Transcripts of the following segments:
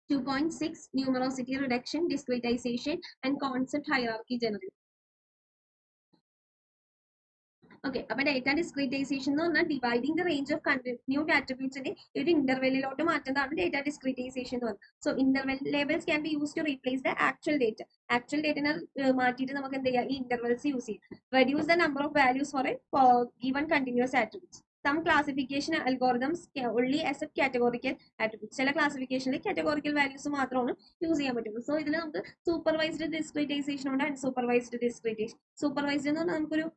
2.6 numerosity reduction, discretization, and concept hierarchy generation. Okay, അപ്പോൾ data discretization എന്ന് പറഞ്ഞാൽ dividing the range of continued ആട്രിബ്യൂട്ട്സിനെ ഒരു ഇന്റർവെല്ലിലോട്ട് മാറ്റുന്നതാണ് ഡേറ്റ ഡിസ്ക്രീറ്റൈസേഷൻ എന്ന് പറയുന്നത്. So interval labels can be use to replace the actual data. Actual ഡേറ്റിനെ മാറ്റിയിട്ട് നമുക്ക് എന്ത് ചെയ്യാം, ഈ ഇന്റർവെൽസ് യൂസ് ചെയ്യാം. Reduce the number of values for a given continuous attributes. Some classification algorithms only accept categorical attributes. ചില ക്ലാസിഫിക്കേഷനിൽ categorical values മാത്രമാണ് യൂസ് ചെയ്യാൻ പറ്റുള്ളൂ. സോ ഇതിൽ നമുക്ക് സൂപ്പർവൈസ്ഡ് ഡിസ്ക്രീറ്റൈസേഷൻ ഉണ്ട്, അൺസൂപ്പർവൈസ്ഡ് ഡിസ്ക്രീറ്റൈസേഷൻ. സൂപ്പർവൈസ്ഡ് എന്ന് പറഞ്ഞാൽ നമുക്കൊരു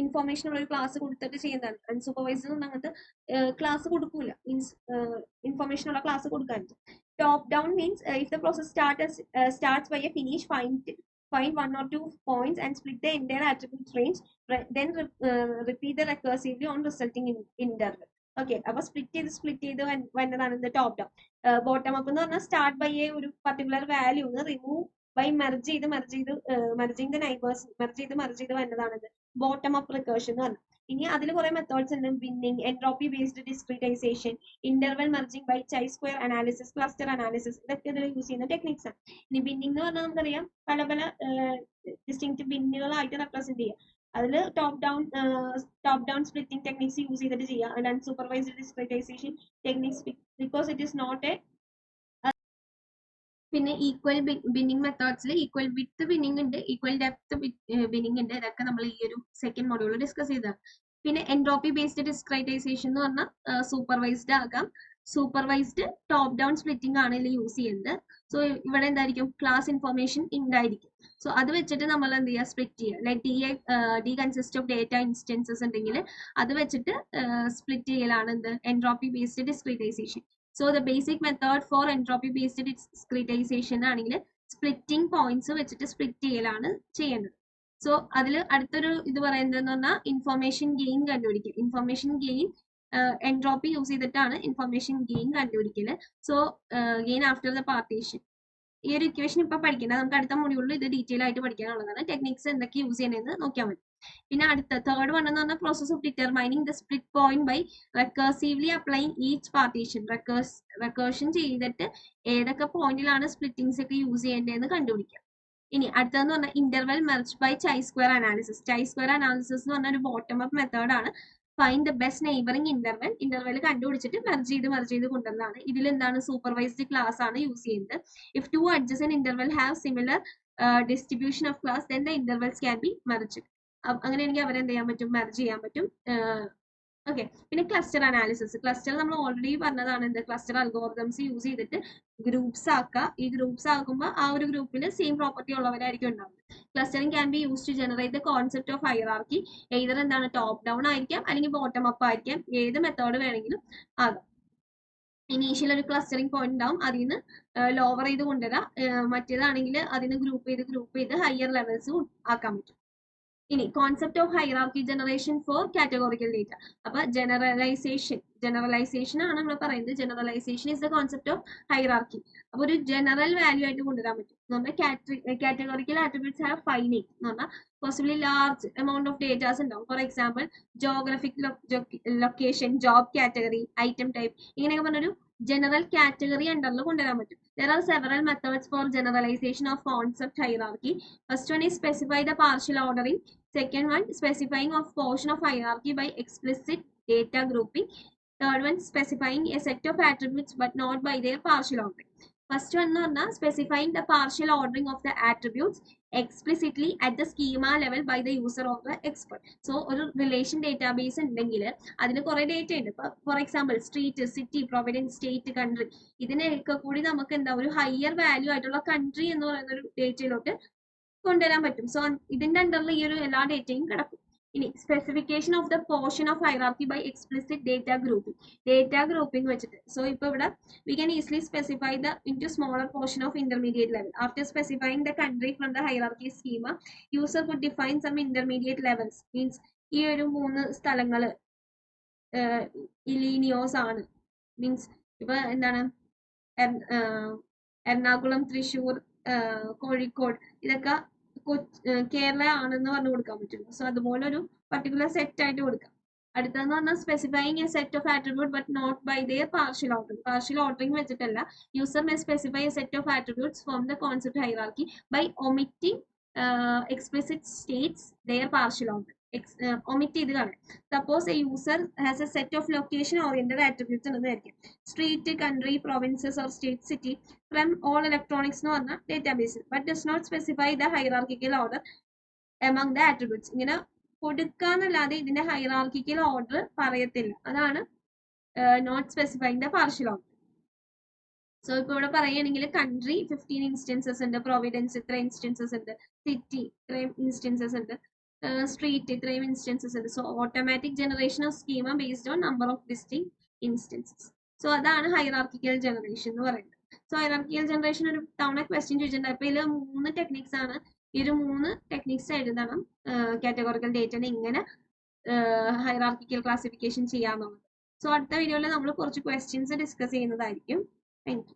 ഇൻഫോർമേഷൻ ഉള്ള ഒരു ക്ലാസ് കൊടുത്തിട്ട് ചെയ്യുന്നതാണ്. അൺസൂപ്പർവൈസ്ഡ് എന്ന് പറഞ്ഞാൽ അങ്ങനത്തെ ക്ലാസ് കൊടുക്കൂല, മീൻസ് ഇൻഫോർമേഷൻ ഉള്ള ക്ലാസ് കൊടുക്കാൻ. Top down means if the process starts by a finish, find one or two points and split the entire attribute range, then repeat the recursively on resulting interval. Okay, അപ്പൊ split ചെയ്ത് വരുന്നതാണ് top down. Bottom up എന്ന് പറഞ്ഞാൽ start by a ഒരു particular value remove by merging the neighbours merge ചെയ്ത് വരുന്നതാണ് bottom up recursion എന്ന് പറഞ്ഞാൽ. ഇനി അതിൽ കുറെ മെത്തേഡ്സ് ഉണ്ട്. Binning, entropy based discretization, interval merging by chi square analysis, cluster analysis, ഇതൊക്കെ ഇതിൽ യൂസ് ചെയ്യുന്ന ടെക്നിക്സ് ആണ്. ഇനി ബിന്നിങ് എന്ന് പറഞ്ഞാൽ നമുക്കറിയാം പല പല ഡിസ്റ്റിങ്ക്റ്റ് ബിന്നുകളായിട്ട് റെപ്രസെന്റ് ചെയ്യുക. അതിൽ top down splitting techniques use ചെയ്തിട്ട് ചെയ്യുക. അതിൽ unsupervised discretization techniques because it is not a. പിന്നെ ഈക്വൽ ബിന്നിങ് മെത്തേഡ്സിൽ ഈക്വൽ വിത്ത് ബിന്നിങ് ഉണ്ട്, ഈക്വൽ ഡെപ്ത് ബിന്നിങ് ഉണ്ട്. ഇതൊക്കെ നമ്മൾ ഈ ഒരു സെക്കൻഡ് മൊഡ്യൂളിൽ ഡിസ്കസ് ചെയ്തതാണ്. പിന്നെ എൻട്രോപ്പി ബേസ്ഡ് ഡിസ്ക്രീറ്റൈസേഷൻ എന്ന് പറഞ്ഞാൽ സൂപ്പർവൈസ്ഡ് ആകാം. സൂപ്പർവൈസ്ഡ് ടോപ്പ് ഡൗൺ സ്പ്ലിറ്റിംഗ് ആണ് ഇതിൽ യൂസ് ചെയ്യുന്നത്. സോ ഇവിടെ എന്തായിരിക്കും, ക്ലാസ് ഇൻഫർമേഷൻ ഉണ്ടായിരിക്കും. സോ അത് വെച്ചിട്ട് നമ്മൾ എന്ത് ചെയ്യുക, സ്പ്ലിറ്റ് ചെയ്യുക. Like D consist of data instances ഉണ്ടെങ്കിൽ അത് വെച്ചിട്ട് സ്പ്ലിറ്റ് ചെയ്യലാണ് എന്ത്, entropy based discretization. So the basic method for entropy based discretization ആണെങ്കിൽ സ്പ്ലിറ്റിംഗ് പോയിന്റ്സ് വെച്ചിട്ട് സ്പ്ലിറ്റ് ചെയ്യലാണ് ചെയ്യുന്നത്. സോ അതിൽ അടുത്തൊരു ഇത് പറയുന്നതെന്ന് പറഞ്ഞാൽ ഇൻഫർമേഷൻ ഗെയിൻ കണ്ടുപിടിക്കുക. ഇൻഫർമേഷൻ ഗെയിൻ എൻട്രോപ്പി യൂസ് ചെയ്തിട്ടാണ് ഇൻഫർമേഷൻ ഗെയിൻ കണ്ടുപിടിക്കല്. So gain after the partition. ഈ ഒരു ഇക്വേഷൻ ഇപ്പൊ പഠിക്കേണ്ട, നമുക്ക് അടുത്ത മൊഡ്യൂളിൽ ഇത് ഡീറ്റെയിൽ ആയിട്ട് പഠിക്കാനുള്ളതാണ്. ടെക്നിക്സ് എന്തൊക്കെ യൂസ് ചെയ്യണമെന്ന് നോക്കിയാൽ മതി. പിന്നെ അടുത്ത തേർഡ് വൺ എന്ന് പറഞ്ഞാൽ process of determining the split point by recursively applying each partition. Recursion ചെയ്തിട്ട് ഏതൊക്കെ പോയിന്റിലാണ് സ്പ്ലിറ്റിംഗ്സ് ഒക്കെ യൂസ് ചെയ്യേണ്ടതെന്ന് കണ്ടുപിടിക്കാം. ഇനി അടുത്തതെന്ന് പറഞ്ഞാൽ interval merge by chi square analysis. Chi square analysis എന്ന് പറഞ്ഞ ഒരു ബോട്ടം അപ്പ് മെത്തേഡ് ആണ്. Find the best neighbouring interval കണ്ടുപിടിച്ചിട്ട് മെർജ് ചെയ്ത് കൊണ്ടുവന്നതാണ്. ഇതിൽ എന്താണ്, സൂപ്പർവൈസ്ഡ് ക്ലാസ് ആണ് യൂസ് ചെയ്യുന്നത്. If two adjacent interval have similar distribution of class then the intervals can be merged. അങ്ങനെയാണെങ്കിൽ അവരെന്ത് ചെയ്യാൻ പറ്റും, മെർജ് ചെയ്യാൻ പറ്റും. ഓക്കെ, പിന്നെ ക്ലസ്റ്റർ അനാലിസിസ്. ക്ലസ്റ്റർ നമ്മൾ ഓൾറെഡി പറഞ്ഞതാണ്, എന്ത്, ക്ലസ്റ്റർ അൽഗോറിതംസ് യൂസ് ചെയ്തിട്ട് ഗ്രൂപ്പ്സ് ആക്കുക. ഈ ഗ്രൂപ്പ്സ് ആക്കുമ്പോൾ ആ ഒരു ഗ്രൂപ്പിൽ സെയിം പ്രോപ്പർട്ടി ഉള്ളവരായിരിക്കും ഉണ്ടാവുന്നത്. Clustering can be use to generate the concept of hierarchy. Either എന്താണ്, ടോപ്പ് ഡൗൺ ആയിരിക്കാം അല്ലെങ്കിൽ ബോട്ടം അപ്പ് ആയിരിക്കാം. ഏത് മെത്തേഡ് വേണമെങ്കിലും ആകാം. ഇനീഷ്യൽ ഒരു ക്ലസ്റ്ററിംഗ് പോയിന്റ് ഉണ്ടാവും, അതിൽ നിന്ന് ലോവർ ചെയ്ത് കൊണ്ടുവരാം. മറ്റേതാണെങ്കിൽ അതിന് ഗ്രൂപ്പ് ചെയ്ത് ഹയർ ലെവൽസ് ആക്കാൻ പറ്റും. ഇനി concept of hierarchy generation for categorical data. അപ്പൊ ജനറലൈസേഷൻ ആണ് നമ്മൾ പറയുന്നത്. Generalization is the concept of hierarchy. അപ്പൊ ഒരു ജനറൽ വാല്യൂ ആയിട്ട് കൊണ്ടുവരാൻ പറ്റും എന്ന് പറഞ്ഞാൽ കാറ്റഗോറിക്കൽ ആട്രിബ്യൂട്ട്സ് ഹാവ് ഫൈനൈറ്റ് എന്ന് പറഞ്ഞാൽ possibly large amount of datas ഉണ്ടാവും. For example geographic location, job category, item type, ഇങ്ങനെയൊക്കെ പറഞ്ഞൊരു general category അണ്ടറിൽ കൊണ്ടുവരാൻ പറ്റും. There are several methods for generalization of concept hierarchy. First one is specify the partial ordering. Second one, specifying of portion of hierarchy by explicit data grouping. Third one, specifying a set of attributes but not by their partial ordering. First one എന്ന് പറഞ്ഞാൽ specifying the partial ordering of the attributes explicitly at the schema level by the user of the expert. So ഒരു relation database ഉണ്ടെങ്കിൽ അതിന് കുറെ data ഉണ്ട്. ഇപ്പൊ for example street, city, Providence, state, country, ഇതിനൊക്കെ കൂടി നമുക്ക് എന്താ ഒരു ഹയർ വാല്യൂ ആയിട്ടുള്ള കൺട്രി എന്ന് പറയുന്ന ഒരു ഡേറ്റയിലോട്ട് കൊണ്ടുവരാൻ പറ്റും. സോ ഇതിന്റെ അണ്ടറിൽ ഈ ഒരു എല്ലാ ഡേറ്റയും കിടക്കും. ഇനി specification of the portion of hierarchy by explicit data grouping വെച്ചിട്ട്. സോ ഇപ്പൊ ഇവിടെ we can easily specify the into smaller portion of intermediate level. After specifying the country from the hierarchy schema, user could define some intermediate levels. Means ഈ ഒരു 3 സ്ഥലങ്ങൾ ഇലീനിയോസ് ആണ്. Means ഇപ്പൊ എന്താണ്, എറണാകുളം, തൃശ്ശൂർ, കോഴിക്കോട്, ഇതൊക്കെ കേരള ആണെന്ന് പറഞ്ഞു കൊടുക്കാൻ പറ്റും. സോ അതുപോലെ ഒരു പർട്ടിക്കുലർ സെറ്റ് ആയിട്ട് കൊടുക്കാം. അടുത്തതെന്ന് പറഞ്ഞാൽ specifying a set of attribute but not by their partial ordering. Partial ordering വെച്ചിട്ടല്ല, user may specify a set of attributes from the concept hierarchy by omitting explicit states their partial order. Omit ചെയ്ത് കളയാം. Suppose a user has a set of location oriented attributes ഉണ്ടെന്നായിരിക്കും. Street, country, provinces or state, city from All Electronics എന്ന് പറഞ്ഞ ഡേറ്റാബേസിൽ, but does not specify the hierarchical order among the attributes. ഇങ്ങനെ കൊടുക്കാന്നല്ലാതെ ഇതിന്റെ hierarchical order പറയത്തില്ല. അതാണ് not specifying the partial order. So ഇപ്പൊ ഇവിടെ പറയുകയാണെങ്കിൽ കൺട്രി 15 ഇൻസ്റ്റൻസസ് ഉണ്ട്, പ്രൊവിഡൻസ് ഇത്ര ഇൻസ്റ്റൻസസ് ഉണ്ട്, സിറ്റി ഇത്രയും ഇൻസ്റ്റൻസസ് ഉണ്ട്, സ്ട്രീറ്റ് ഇത്രയും ഇൻസ്റ്റൻസസ് ഉണ്ട്. So automatic generation of schema based on number of distinct instances. So അതാണ് ഹൈറാർക്കിക്കൽ ജനറേഷൻ എന്ന് പറയുന്നത്. സോ ഹൈറാർക്കിക്കൽ ജനറേഷൻ ഒരു തവണ ക്വസ്റ്റ്യൻ ചോദിച്ചിട്ടുണ്ട്. അപ്പൊ ഇതിൽ 3 ടെക്നിക്സ് ആണ്. ഈ ഒരു 3 ടെക്നിക്സ് എഴുതണം കാറ്റഗോറിക്കൽ ഡേറ്റനെ ഇങ്ങനെ ഹൈറാർക്കിക്കൽ ക്ലാസിഫിക്കേഷൻ ചെയ്യാന്നുള്ളത്. സോ അടുത്ത വീഡിയോയിൽ നമ്മൾ കുറച്ച് ക്വസ്റ്റ്യൻസ് ഡിസ്കസ് ചെയ്യുന്നതായിരിക്കും. Thank you.